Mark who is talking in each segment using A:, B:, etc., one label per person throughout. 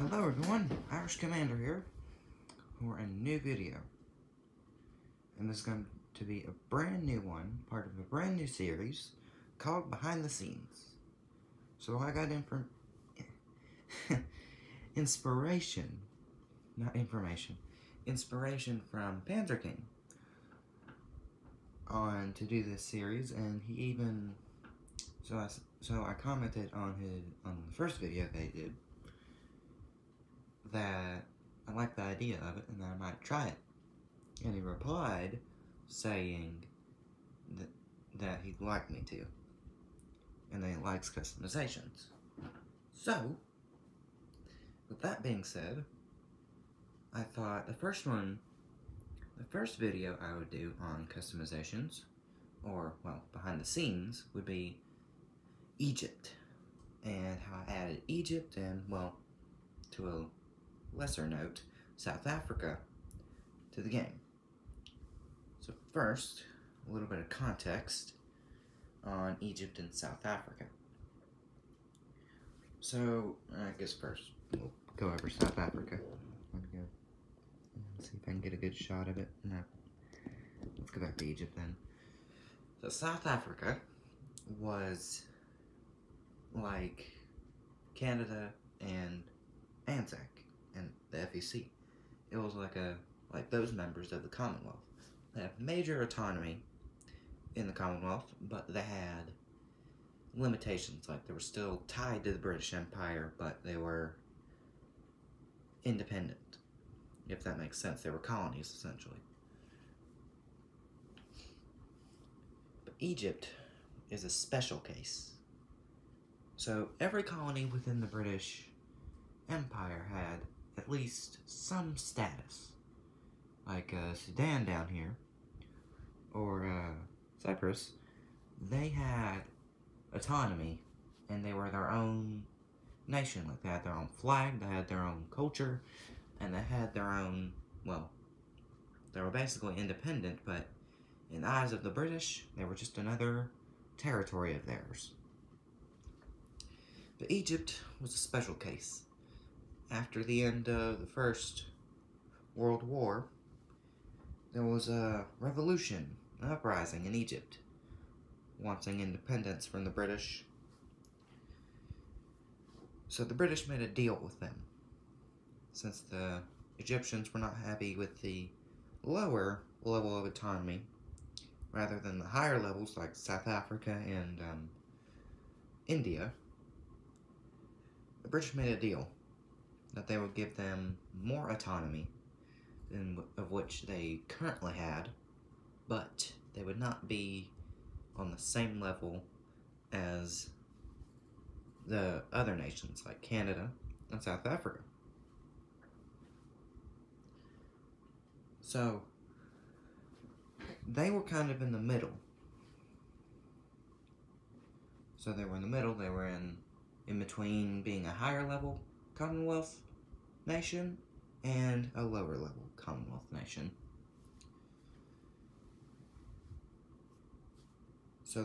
A: Hello everyone, Irish Commander here for a new video. And this is going to be a brand new one, part of a brand new series called Behind the Scenes. So I got inspiration from Panzer King to do this series, and he even so I commented on the first video they did that I liked the idea of it and that I might try it. And he replied saying that he'd like me to, and that he likes customizations. So, with that being said, I thought the first video I would do on customizations, or, well, behind the scenes, would be Egypt, and how I added Egypt and, well, to a lesser note, South Africa to the game. So first, a little bit of context on Egypt and South Africa. So, I guess first, we'll go over South Africa. Let's see if I can get a good shot of it. No. Let's go back to Egypt then. So South Africa was like Canada and ANZAC and the FEC. It was like those members of the Commonwealth. They have major autonomy in the Commonwealth, but they had limitations. Like, they were still tied to the British Empire, but they were independent, if that makes sense. They were colonies, essentially. But Egypt is a special case. So every colony within the British Empire had at least some status. Like Sudan down here, or Cyprus, they had autonomy, and they were their own nation. Like, they had their own flag, they had their own culture, and they had their own, well, they were basically independent, but in the eyes of the British, they were just another territory of theirs. But Egypt was a special case. After the end of the First World War, there was a revolution, an uprising in Egypt, wanting independence from the British. So the British made a deal with them. Since the Egyptians were not happy with the lower level of autonomy, rather than the higher levels like South Africa and India, the British made a deal that they would give them more autonomy than of which they currently had, but they would not be on the same level as the other nations like Canada and South Africa. So they were kind of in the middle. So they were in the middle. They were in between being a higher level Commonwealth nation and a lower level Commonwealth nation. So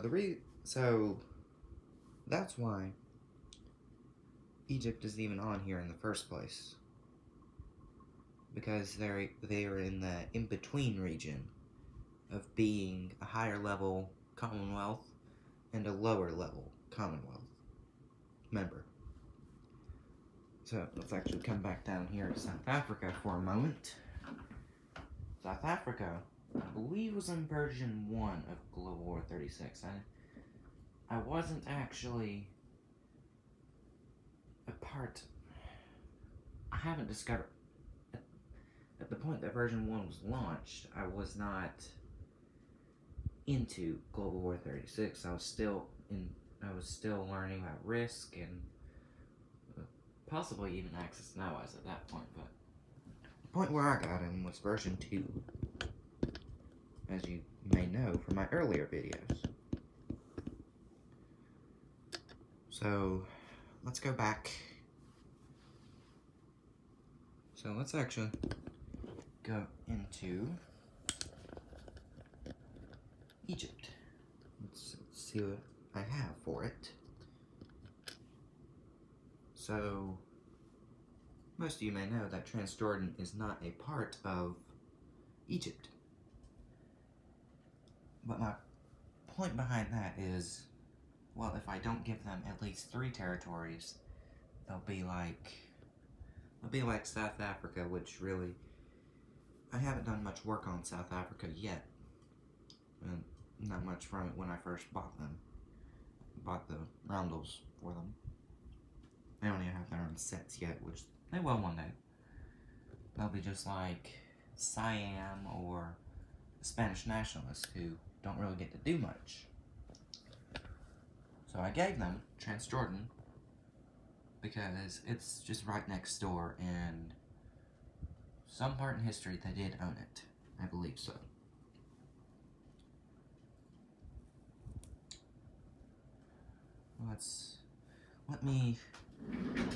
A: that's why Egypt is even on here in the first place, because they are in the in-between region of being a higher level Commonwealth and a lower level Commonwealth member. So let's actually come back down here to South Africa for a moment. South Africa, I believe, was in version 1 of Global War 36. I wasn't actually a part. I haven't discovered. At the point that version 1 was launched, I was not into Global War 36. I was still learning about Risk and possibly even Axis and Allies at that point, but the point where I got in was version 2, as you may know from my earlier videos. So let's go back. So let's actually go into Egypt. Let's see what I have for it. So most of you may know that Transjordan is not a part of Egypt. But my point behind that is, well, if I don't give them at least 3 territories, they'll be like South Africa, which really, I haven't done much work on South Africa yet. And not much from it when I first bought them. Bought the roundels for them. They don't even have their own sets yet, which they will one day. They'll be just like Siam or the Spanish nationalists who don't really get to do much. So I gave them Transjordan because it's just right next door, and some part in history they did own it. I believe so. Let me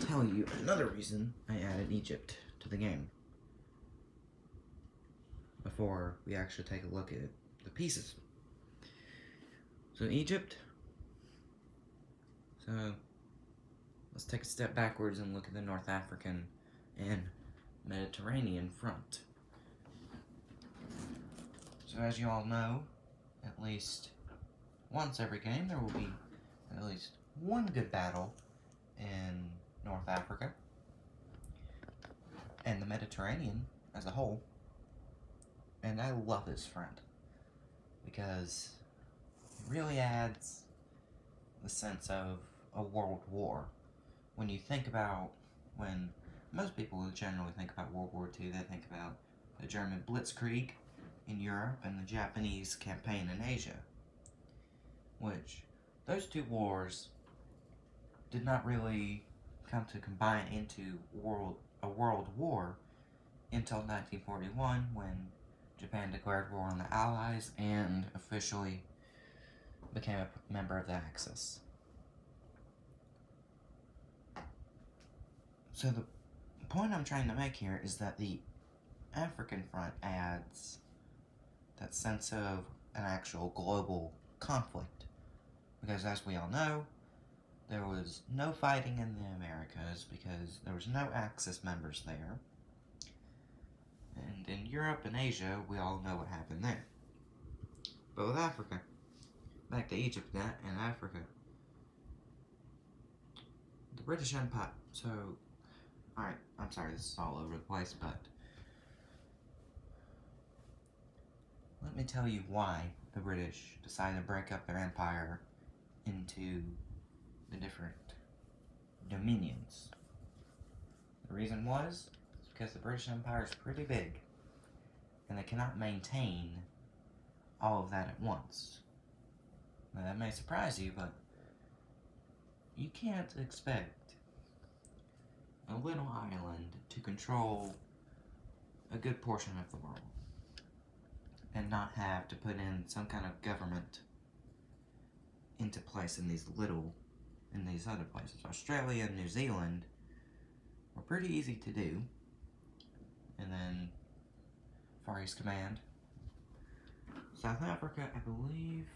A: tell you another reason I added Egypt to the game before we actually take a look at the pieces. So Egypt, so let's take a step backwards and look at the North African and Mediterranean front. So as you all know, at least once every game there will be at least one good battle in North Africa and the Mediterranean as a whole. And I love this front because it really adds the sense of a world war. When you think about, when most people generally think about World War II, they think about the German Blitzkrieg in Europe and the Japanese campaign in Asia, which those two wars did not really come to combine into a world war until 1941, when Japan declared war on the Allies and officially became a member of the Axis. So the point I'm trying to make here is that the African front adds that sense of an actual global conflict. Because as we all know, there was no fighting in the Americas because there was no Axis members there. And in Europe and Asia, we all know what happened there. But with Africa, back to Egypt and Africa, the British Empire, so, alright, I'm sorry, this is all over the place, but let me tell you why the British decided to break up their empire into the different dominions. The reason was because the British Empire is pretty big, and they cannot maintain all of that at once. Now that may surprise you, but you can't expect a little island to control a good portion of the world and not have to put in some kind of government into place in these other places. Australia and New Zealand were pretty easy to do. And then Far East Command. South Africa, I believe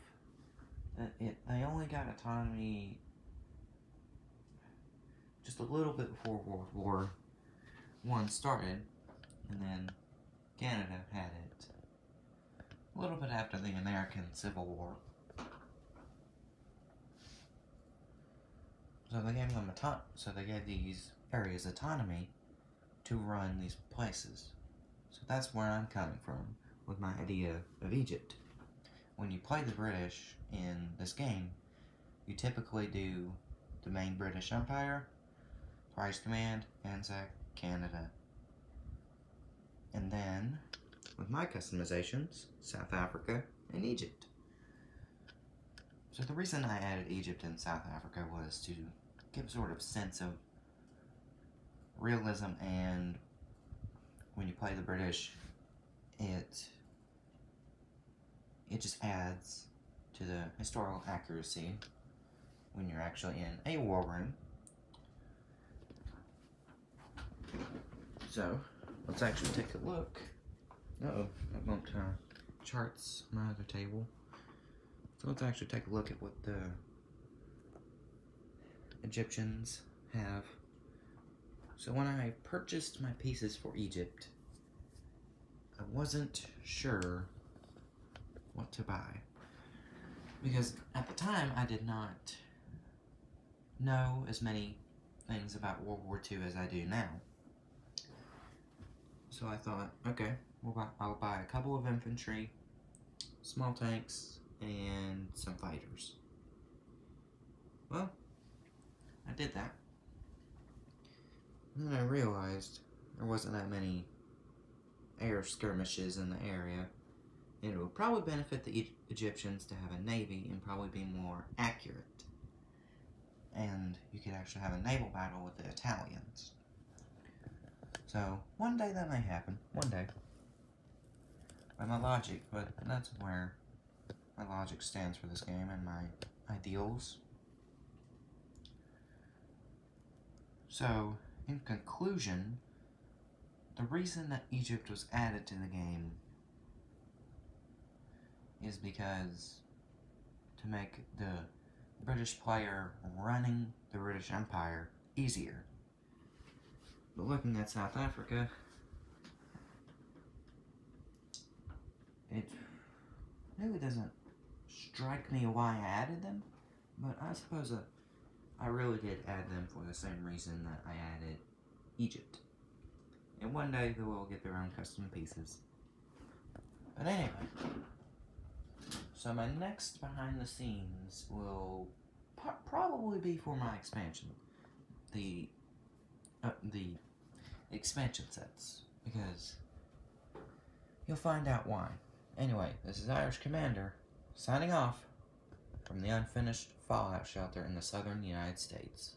A: that they only got autonomy just a little bit before World War I started, and then Canada had it a little bit after the American Civil War. So they gave these areas autonomy to run these places. So that's where I'm coming from with my idea of Egypt. When you play the British in this game, you typically do the main British Empire, Far East Command, ANZAC, Canada. And then, with my customizations, South Africa and Egypt. So the reason I added Egypt and South Africa was to give sort of sense of realism, and when you play the British, it just adds to the historical accuracy when you're actually in a war room. So, let's actually take a look. Uh-oh, I bumped charts on my other table. So let's actually take a look at what the Egyptians have So when I purchased my pieces for Egypt, I wasn't sure what to buy. Because at the time, I did not know as many things about World War II as I do now. So I thought, okay, I'll buy a couple of infantry, small tanks, and some fighters. Well, I did that. And then I realized there wasn't that many air skirmishes in the area, and it would probably benefit the Egyptians to have a navy and probably be more accurate. And you could actually have a naval battle with the Italians. So, one day that may happen. One day. By my logic, but that's where my logic stands for this game and my ideals. So, in conclusion, the reason that Egypt was added to the game is because to make the British player running the British Empire easier. But looking at South Africa, it really doesn't strike me why I added them, but I suppose I really did add them for the same reason that I added Egypt. And one day they will get their own custom pieces. But anyway, so my next behind the scenes will probably be for my expansion. The expansion sets, because you'll find out why. Anyway, this is Irish Commander, signing off from the unfinished Fallout shelter in the southern United States.